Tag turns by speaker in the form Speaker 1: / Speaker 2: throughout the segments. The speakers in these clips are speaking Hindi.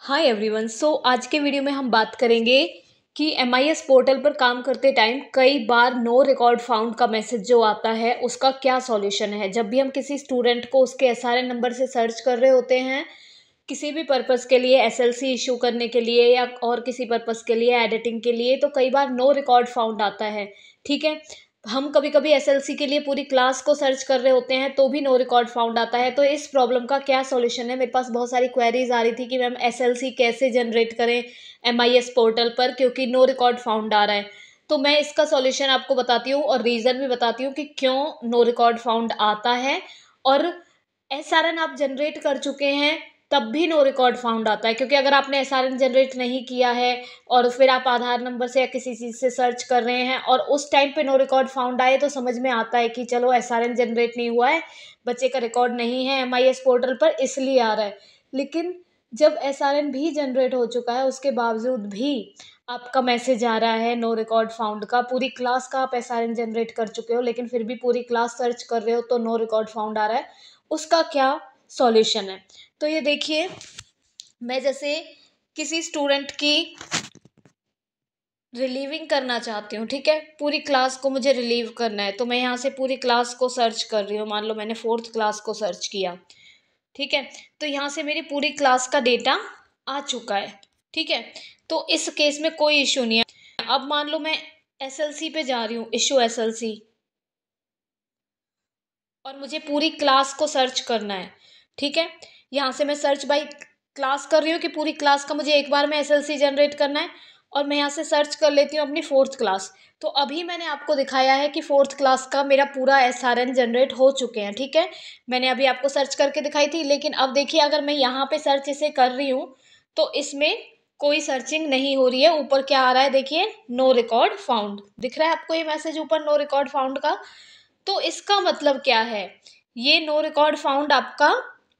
Speaker 1: Hi everyone. आज के वीडियो में हम बात करेंगे कि MIS पोर्टल पर काम करते टाइम कई बार नो रिकॉर्ड फाउंड का मैसेज जो आता है उसका क्या सॉल्यूशन है। जब भी हम किसी स्टूडेंट को उसके SRN नंबर से सर्च कर रहे होते हैं किसी भी पर्पस के लिए, SLC इशू करने के लिए या और किसी पर्पस के लिए, एडिटिंग के लिए, तो कई बार नो रिकॉर्ड फाउंड आता है। ठीक है, हम कभी कभी SLC के लिए पूरी क्लास को सर्च कर रहे होते हैं तो भी नो रिकॉर्ड फाउंड आता है। तो इस प्रॉब्लम का क्या सॉल्यूशन है। मेरे पास बहुत सारी क्वेरीज आ रही थी कि मैम SLC कैसे जनरेट करें MIS पोर्टल पर, क्योंकि नो रिकॉर्ड फाउंड आ रहा है। तो मैं इसका सॉल्यूशन आपको बताती हूँ और रीज़न भी बताती हूँ कि क्यों नो रिकॉर्ड फाउंड आता है। और SRN आप जनरेट कर चुके हैं तब भी नो रिकॉर्ड फाउंड आता है, क्योंकि अगर आपने SRN जनरेट नहीं किया है और फिर आप आधार नंबर से या किसी चीज़ से सर्च कर रहे हैं और उस टाइम पे नो रिकॉर्ड फाउंड आए तो समझ में आता है कि चलो SRN जनरेट नहीं हुआ है, बच्चे का रिकॉर्ड नहीं है MIS पोर्टल पर इसलिए आ रहा है। लेकिन जब SRN भी जनरेट हो चुका है उसके बावजूद भी आपका मैसेज आ रहा है नो रिकॉर्ड फाउंड का, पूरी क्लास का आप SRN जनरेट कर चुके हो लेकिन फिर भी पूरी क्लास सर्च कर रहे हो तो नो रिकॉर्ड फाउंड आ रहा है, उसका क्या सॉल्यूशन है। तो ये देखिए, मैं जैसे किसी स्टूडेंट की रिलीविंग करना चाहती हूँ। ठीक है, पूरी क्लास को मुझे रिलीव करना है तो मैं यहाँ से पूरी क्लास को सर्च कर रही हूँ। मान लो मैंने 4th क्लास को सर्च किया। ठीक है, तो यहाँ से मेरी पूरी क्लास का डेटा आ चुका है। ठीक है, तो इस केस में कोई इशू नहीं है। अब मान लो मैं SLC पे जा रही हूँ, इशू SLC, और मुझे पूरी क्लास को सर्च करना है। ठीक है, यहाँ से मैं सर्च बाय क्लास कर रही हूँ कि पूरी क्लास का मुझे एक बार में SLC जनरेट करना है और मैं यहाँ से सर्च कर लेती हूँ अपनी 4th क्लास। तो अभी मैंने आपको दिखाया है कि 4th क्लास का मेरा पूरा SRN जनरेट हो चुके हैं। ठीक है, मैंने अभी आपको सर्च करके दिखाई थी, लेकिन अब देखिए अगर मैं यहाँ पे सर्च इसे कर रही हूँ तो इसमें कोई सर्चिंग नहीं हो रही है। ऊपर क्या आ रहा है देखिए, नो रिकॉर्ड फाउंड दिख रहा है आपको ये मैसेज ऊपर, नो रिकॉर्ड फाउंड का। तो इसका मतलब क्या है, ये नो रिकॉर्ड फाउंड आपका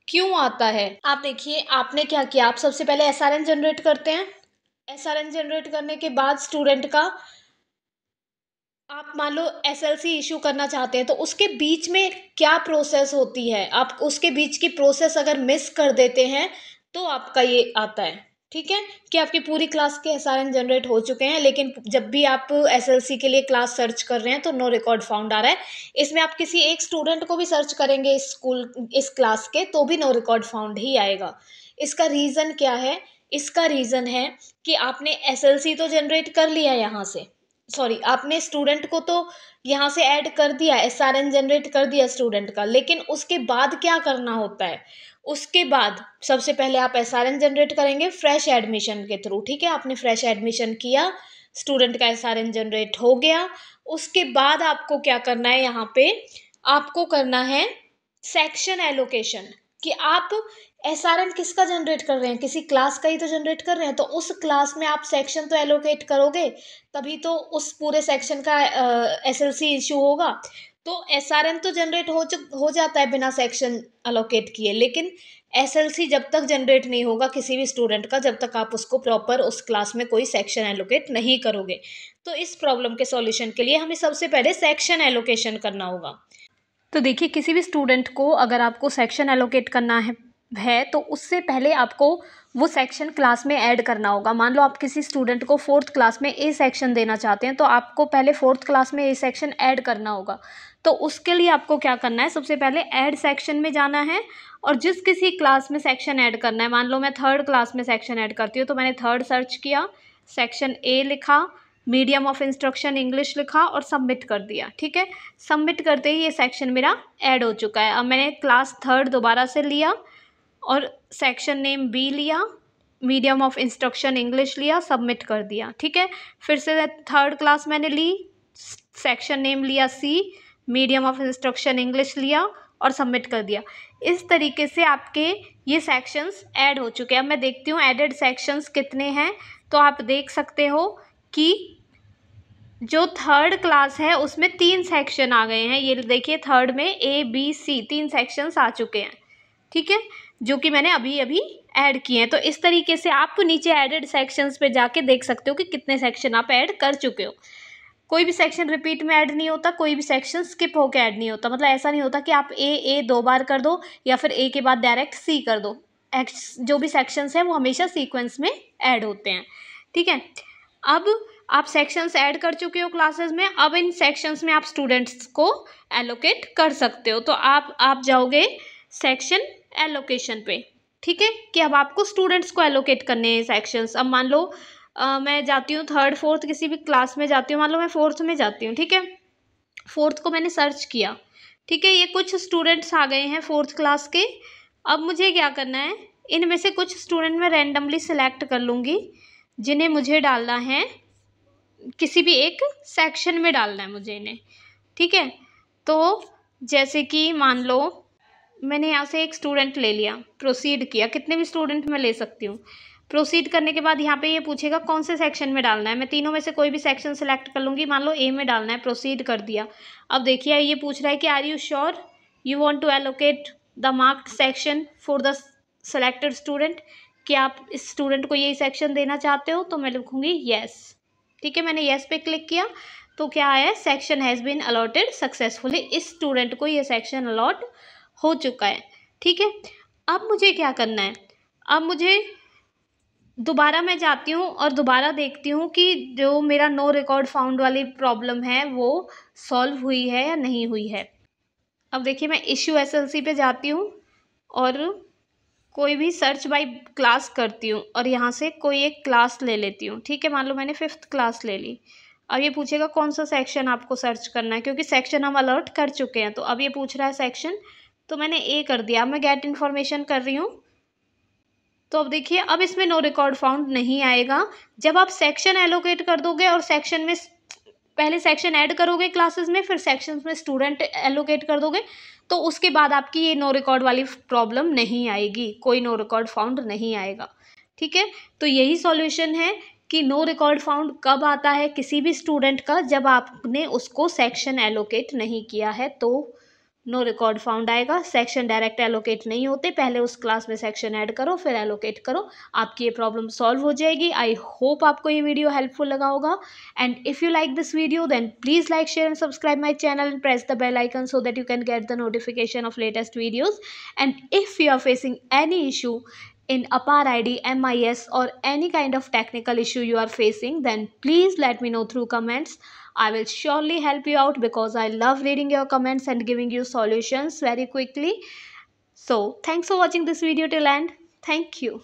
Speaker 1: क्यों आता है। आप देखिए आपने क्या किया, आप सबसे पहले SRN जनरेट करते हैं। SRN जनरेट करने के बाद स्टूडेंट का आप मान लो SLC इशू करना चाहते हैं तो उसके बीच में क्या प्रोसेस होती है, आप उसके बीच की प्रोसेस अगर मिस कर देते हैं तो आपका ये आता है। ठीक है, कि आपकी पूरी क्लास के SRN जनरेट हो चुके हैं लेकिन जब भी आप SLC के लिए क्लास सर्च कर रहे हैं तो नो रिकॉर्ड फाउंड आ रहा है। इसमें आप किसी एक स्टूडेंट को भी सर्च करेंगे इस क्लास के तो भी नो रिकॉर्ड फाउंड ही आएगा। इसका रीज़न क्या है, इसका रीज़न है कि आपने SLC तो जनरेट कर लिया यहाँ से, सॉरी आपने स्टूडेंट को तो यहाँ से ऐड कर दिया, SRN जनरेट कर दिया स्टूडेंट का, लेकिन उसके बाद क्या करना होता है। उसके बाद सबसे पहले आप SRN जनरेट करेंगे फ्रेश एडमिशन के थ्रू। ठीक है, आपने फ्रेश एडमिशन किया, स्टूडेंट का SRN जनरेट हो गया। उसके बाद आपको क्या करना है, यहाँ पे आपको करना है सेक्शन एलोकेशन, कि आप SRN किसका जनरेट कर रहे हैं, किसी क्लास का ही तो जनरेट कर रहे हैं, तो उस क्लास में आप सेक्शन तो एलोकेट करोगे तभी तो उस पूरे सेक्शन का SLC इशू होगा। तो SRN तो जनरेट हो जाता है बिना सेक्शन अलोकेट किए, लेकिन SLC जब तक जनरेट नहीं होगा किसी भी स्टूडेंट का, जब तक आप उसको प्रॉपर उस क्लास में कोई सेक्शन एलोकेट नहीं करोगे। तो इस प्रॉब्लम के सॉल्यूशन के लिए हमें सबसे पहले सेक्शन एलोकेशन करना होगा। तो देखिए, किसी भी स्टूडेंट को अगर आपको सेक्शन एलोकेट करना है तो उससे पहले आपको वो सेक्शन क्लास में ऐड करना होगा। मान लो आप किसी स्टूडेंट को 4th क्लास में A सेक्शन देना चाहते हैं तो आपको पहले 4th क्लास में A सेक्शन ऐड करना होगा। तो उसके लिए आपको क्या करना है, सबसे पहले ऐड सेक्शन में जाना है और जिस किसी क्लास में सेक्शन ऐड करना है, मान लो मैं 3rd क्लास में सेक्शन ऐड करती हूँ तो मैंने 3rd सर्च किया, सेक्शन A लिखा, मीडियम ऑफ इंस्ट्रक्शन इंग्लिश लिखा और सबमिट कर दिया। ठीक है, सबमिट करते ही ये सेक्शन मेरा ऐड हो चुका है। अब मैंने क्लास 3rd दोबारा से लिया और सेक्शन नेम B लिया, मीडियम ऑफ इंस्ट्रक्शन इंग्लिश लिया, सबमिट कर दिया। ठीक है, फिर से 3rd क्लास मैंने ली, सेक्शन नेम लिया C, medium of instruction English लिया और सबमिट कर दिया। इस तरीके से आपके ये सेक्शंस ऐड हो चुके हैं। अब मैं देखती हूँ एडेड सेक्शंस कितने हैं, तो आप देख सकते हो कि जो 3rd क्लास है उसमें 3 सेक्शन आ गए हैं। ये देखिए 3rd में A B C 3 सेक्शंस आ चुके हैं। ठीक है, जो कि मैंने अभी अभी ऐड किए हैं। तो इस तरीके से आप नीचे एडेड सेक्शंस पे जाके देख सकते हो कि कितने सेक्शन आप ऐड कर चुके हो। कोई भी सेक्शन रिपीट में ऐड नहीं होता, कोई भी सेक्शन स्किप होकर ऐड नहीं होता। मतलब ऐसा नहीं होता कि आप A 2 बार कर दो या फिर A के बाद डायरेक्ट C कर दो, जो भी सेक्शंस हैं वो हमेशा सीक्वेंस में ऐड होते हैं, ठीक है। अब आप सेक्शंस ऐड कर चुके हो क्लासेस में, अब इन सेक्शंस में आप स्टूडेंट्स को एलोकेट कर सकते हो। तो आप जाओगे सेक्शन एलोकेशन पे, ठीक है, कि अब आपको स्टूडेंट्स को एलोकेट करने हैं सेक्शंस। अब मान लो मैं जाती हूँ थर्ड फोर्थ किसी भी क्लास में जाती हूँ, मान लो मैं फोर्थ में जाती हूँ, ठीक है। फोर्थ को मैंने सर्च किया, ठीक है, ये कुछ स्टूडेंट्स आ गए हैं फोर्थ क्लास के। अब मुझे क्या करना है, इनमें से कुछ स्टूडेंट मैं रैंडमली सिलेक्ट कर लूँगी जिन्हें मुझे डालना है किसी भी एक सेक्शन में, डालना है मुझे इन्हें, ठीक है। तो जैसे कि मान लो मैंने यहाँ से एक स्टूडेंट ले लिया, प्रोसीड किया, कितने भी स्टूडेंट मैं ले सकती हूँ। प्रोसीड करने के बाद यहाँ पे ये पूछेगा कौन से सेक्शन में डालना है, मैं तीनों में से कोई भी सेक्शन सेलेक्ट कर लूँगी, मान लो ए में डालना है, प्रोसीड कर दिया। अब देखिए ये पूछ रहा है कि are you sure you want to allocate the marked section for the selected student, कि आप इस स्टूडेंट को यही सेक्शन देना चाहते हो, तो मैं लिखूँगी येस, ठीक है। मैंने येस पे क्लिक किया तो क्या आया, section has been allotted successfully, इस स्टूडेंट को ये सेक्शन अलॉट हो चुका है, ठीक है। अब मुझे क्या करना है, अब मुझे दोबारा मैं जाती हूँ और दोबारा देखती हूँ कि जो मेरा नो रिकॉर्ड फाउंड वाली प्रॉब्लम है वो सॉल्व हुई है या नहीं हुई है। अब देखिए मैं इश्यू एसएलसी पे जाती हूँ और कोई भी सर्च बाय क्लास करती हूँ और यहाँ से कोई एक क्लास ले लेती हूँ, ठीक है। मान लो मैंने 5th क्लास ले ली। अब ये पूछेगा कौन सा सेक्शन आपको सर्च करना है, क्योंकि सेक्शन हम अलर्ट कर चुके हैं। तो अब ये पूछ रहा है सेक्शन, तो मैंने ए कर दिया। अब मैं गेट इन्फॉर्मेशन कर रही हूँ, तो अब देखिए अब इसमें नो रिकॉर्ड फाउंड नहीं आएगा। जब आप सेक्शन एलोकेट कर दोगे और सेक्शन में पहले सेक्शन ऐड करोगे क्लासेस में, फिर सेक्शंस में स्टूडेंट एलोकेट कर दोगे, तो उसके बाद आपकी ये नो रिकॉर्ड वाली प्रॉब्लम नहीं आएगी, कोई नो रिकॉर्ड फाउंड नहीं आएगा, ठीक है। तो यही सॉल्यूशन है कि नो रिकॉर्ड फाउंड कब आता है किसी भी स्टूडेंट का, जब आपने उसको सेक्शन एलोकेट नहीं किया है तो नो रिकॉर्ड फाउंड आएगा। सेक्शन डायरेक्ट एलोकेट नहीं होते, पहले उस क्लास में सेक्शन ऐड करो फिर एलोकेट करो, आपकी ये प्रॉब्लम सॉल्व हो जाएगी। आई होप आपको ये वीडियो हेल्पफुल लगा होगा, and if you like this video then please like share and subscribe my channel and press the bell icon so that you can get the notification of latest videos. And if you are facing any issue in APAR ID, MIS or any kind of technical issue you are facing, then please let me know through comments. I will surely help you out because I love reading your comments and giving you solutions very quickly. So thanks for watching this video till end. Thank you.